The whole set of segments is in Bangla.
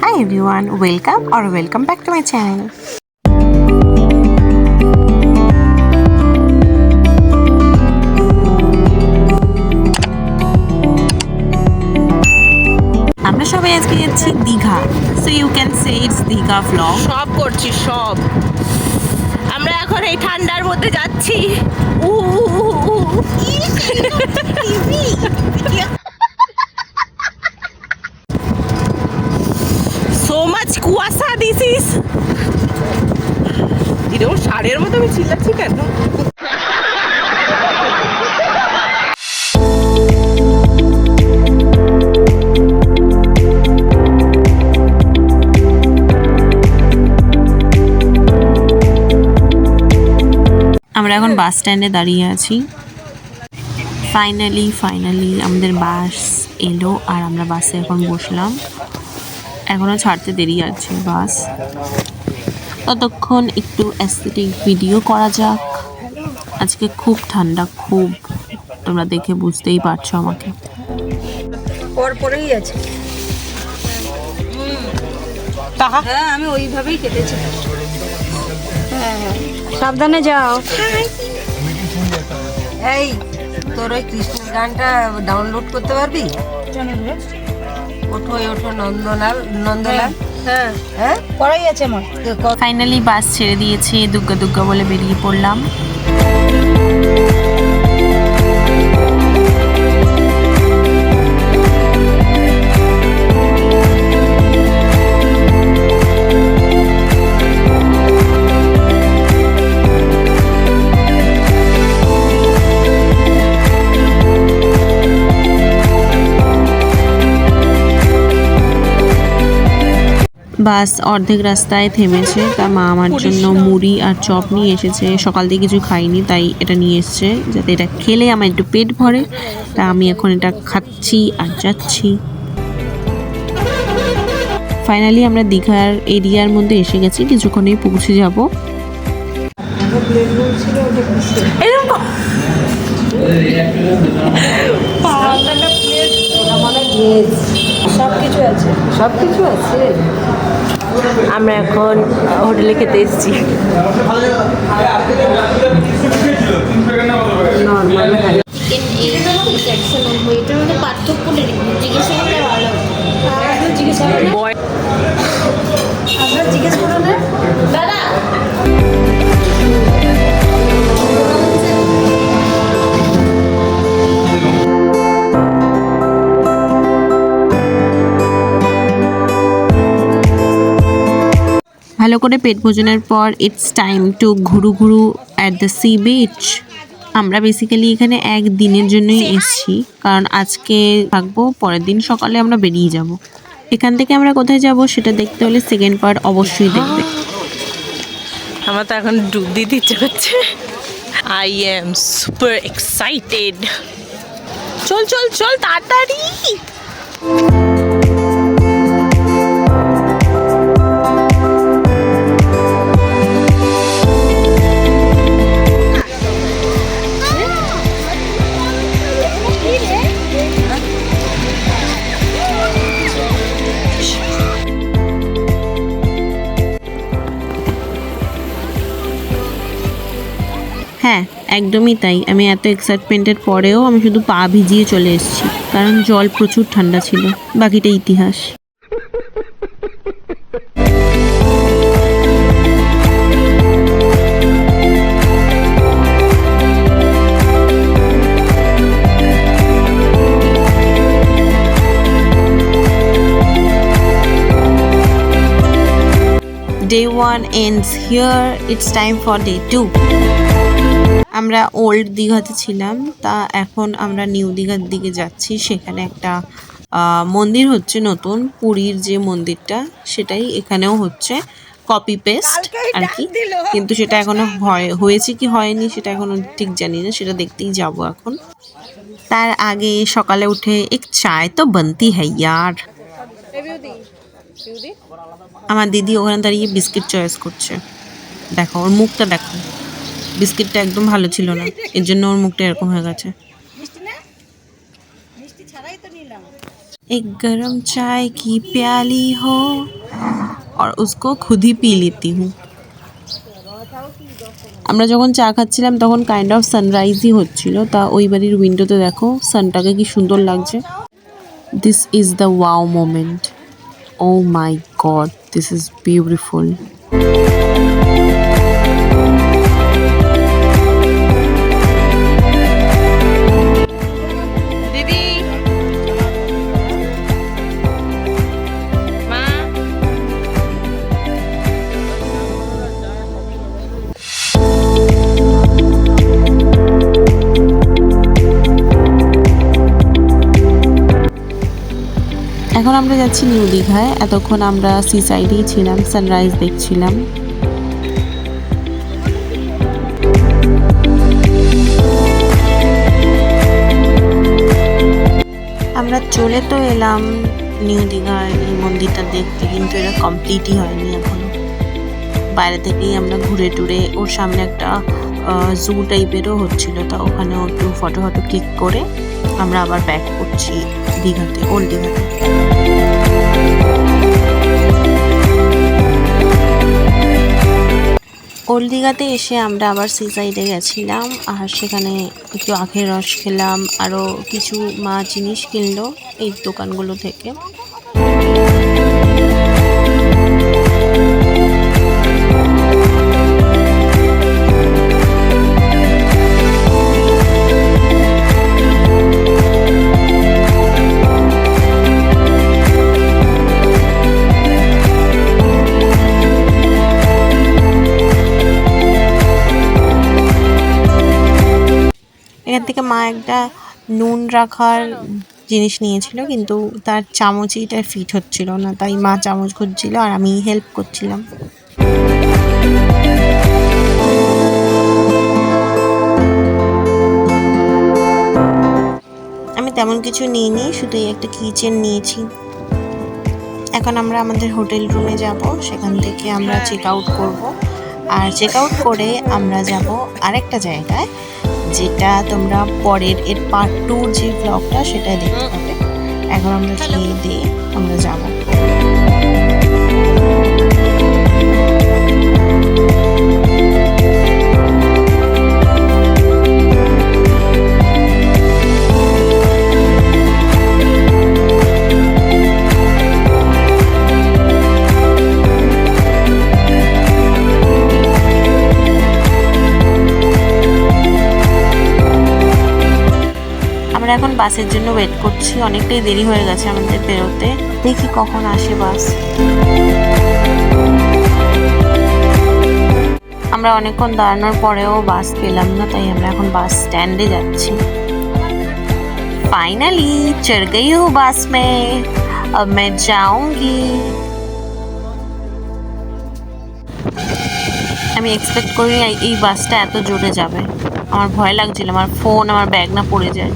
Hi everyone, welcome back to my channel. আমরা সবাই আজকে যাচ্ছি Digha, so you can say it's Digha vlog. সব করছি সব। আমরা এখন এই ঠান্ডার মধ্যে যাচ্ছি। সো মাচ কুয়াশা দিস ইজ। এরকম ষাঁড়ের মতো আমি চিল্লাচ্ছি কেন? আমরা এখন বাস স্ট্যান্ডে দাঁড়িয়ে আছি। ফাইনালি আমাদের বাস এলো আর আমরা বাসে এখন বসলাম। এখনও ছাড়তে দেরি আছে বাস। ততক্ষণ একটু অ্যাস্থেটিক ভিডিও করা যাক। আজকে খুব ঠান্ডা, খুব, তোমরা দেখে বুঝতেই পারছো আমাকে। পরেই আছে। হ্যাঁ, আমি ওইভাবেই কেটেছি। হ্যাঁ, সাবধানে যাও। এই তোর ওই কৃষ্ণের গানটা ডাউনলোড করতে পারবি? ওঠো নন্দলাল। হ্যাঁ, পড়াই আছে আমার। ফাইনালি বাস ছেড়ে দিয়েছে, দুগ্গা দুগ্গা বলে বেরিয়ে পড়লাম। বাস অর্ধেক রাস্তায় থেমেছে। তার মা আমার জন্য মুড়ি আর চপ নিয়ে এসেছে। সকাল থেকে কিছু খাইনি, তাই এটা নিয়ে এসছে যাতে এটা খেলে আমার একটু পেট ভরে। তা আমি এখন এটা খাচ্ছি আর যাচ্ছি। ফাইনালি আমরা দীঘার এরিয়ার মধ্যে এসে গেছি, কিছুক্ষণেই পৌঁছে যাব। সব কিছু আছে। আমরা এখন হোটেলে খেতে এসেছি। জিজ্ঞেস করুন দাদা। ভালো করে পেট ভোজনের পর ইটস টাইম টু ঘুরু অ্যাট দ্য সি বিচ। আমরা বেসিক্যালি এখানে একদিনের জন্যই এসেছি, কারণ আজকে থাকবো, পরের দিন সকালে আমরা বেরিয়ে যাব। এখান থেকে আমরা কোথায় যাব সেটা দেখতে হলে সেকেন্ড পার্ট অবশ্যই দেখবে। আমার তো এখন ডুব দিতে ইচ্ছে করছে। I am super excited. চল চল চল তাড়াতাড়ি। হ্যাঁ, একদমই তাই। আমি এত এক্সাইটমেন্টের পরেও আমি শুধু পা ভিজিয়ে চলে এসেছি, কারণ জল প্রচুর ঠান্ডা ছিল। বাকিটা ইতিহাস। Day 1 ends here. It's time for day 2. আমরা ওল্ড দীঘাতে ছিলাম, তা এখন আমরা নিউ দীঘার দিকে যাচ্ছি। সেখানে একটা মন্দির হচ্ছে নতুন, পুরীর যে মন্দিরটা সেটাই এখানেও হচ্ছে, কপি পেস্ট আর কি। কিন্তু সেটা এখনো হয়েছে কি হয়নি সেটা এখনো ঠিক জানি না, সেটা দেখতেই যাব এখন। তার আগে সকালে উঠে এক চায় তো বানতি হ্যায় ইয়ার। আমার দিদি ওখানে দাঁড়িয়ে বিস্কিট চয়েস করছে। দেখো ওর মুখটা, দেখো বিস্কিটটা একদম ভালো ছিল না, এর জন্য ওর মুখটা এরকম হয়ে গেছে। एक गरम चाय की प्याली हो और उसको खुद ही पी लेती हूँ। আমরা যখন চা খাচ্ছিলাম তখন কাইন্ড অফ সানরাইজই হচ্ছিল, তা ওই বাড়ির উইন্ডোতে দেখো সানটাকে কি সুন্দর লাগছে। This is the wow moment. Oh my God, this is beautiful. দিদি মা এখন আমরা যাচ্ছি নিউ দীঘায়। এতক্ষণ আমরা সি সাইডেই ছিলাম, সানরাইজ দেখছিলাম। আমরা চলে তো এলাম নিউ দীঘার এই মন্দিরটা দেখতে, কিন্তু এটা কমপ্লিটই হয়নি এখনো। বাইরে থেকেই আমরা ঘুরে টুরে, ওর সামনে একটা জু টাইপেরও হচ্ছিল, তা ওখানেও একটু ফটো ক্লিক করে আমরা আবার ব্যাক করছি দীঘাতে, ওল্ড দীঘাতে। ওল্ড দীঘাতে এসে আমরা আবার সি সাইডে গেছিলাম, আর সেখানে একটু আখের রস খেলাম, আরও কিছু মা জিনিস কিনলো এই দোকানগুলো থেকে। এখান থেকে মা একটা নুন রাখার জিনিস নিয়েছিল, কিন্তু তার চামচইটা ফিট হচ্ছিল না, তাই মা চামচ খুঁজছিল আর আমি হেল্প করছিলাম। আমি তেমন কিছু নিইনি, শুধু একটা কিচেন নিয়েছি। এখন আমরা আমাদের হোটেল রুমে যাব, সেখান থেকে আমরা চেক আউট করবো, আর চেক আউট করে আমরা যাব আরেকটা জায়গায়, যেটা তোমরা পরের এর পার্ট 2 যে ব্লগটা সেটা দেখতে পাবে। এখন আমরা খেয়ে দিয়ে আমরা যাব। এখন বাসের জন্য ওয়েট করছি, অনেকটাই দেরি হয়ে গেছে আমাদের বেরোতে। দেখি কখন আসে বাস। আমরা অনেকক্ষণ দাঁড়ানোর পরেও বাস পেলাম না, তাই আমরা এখন বাস স্ট্যান্ডে যাচ্ছি। ফাইনালি চড় গই হু বাস মে, अब मैं जाऊंगी। আমি এক্সপেক্ট করি এই বাসটা এত জোরে যাবে, আমার ভয় লাগছিল আমার ফোন আমার ব্যাগ না পড়ে যায়।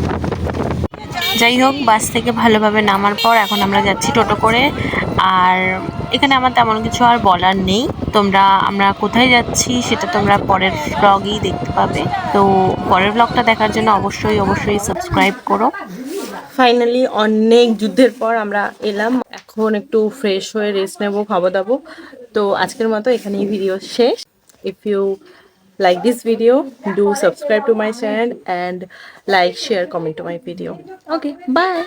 যাই হোক, বাস থেকে ভালোভাবে নামার পর এখন আমরা যাচ্ছি টোটো করে। আর এখানে আমার তেমন কিছু আর বলার নেই, আমরা কোথায় যাচ্ছি সেটা তোমরা পরের ব্লগেই দেখতে পাবে। তো পরের ব্লগটা দেখার জন্য অবশ্যই সাবস্ক্রাইব করো। ফাইনালি অনেক যুদ্ধের পর আমরা এলাম, এখন একটু ফ্রেশ হয়ে রেস্ট নেবো, খাওয়া দাবো। তো আজকের মতো এখানেই ভিডিও শেষ। If you like this video, do subscribe to my channel and like, share, comment to my video. Okay, bye.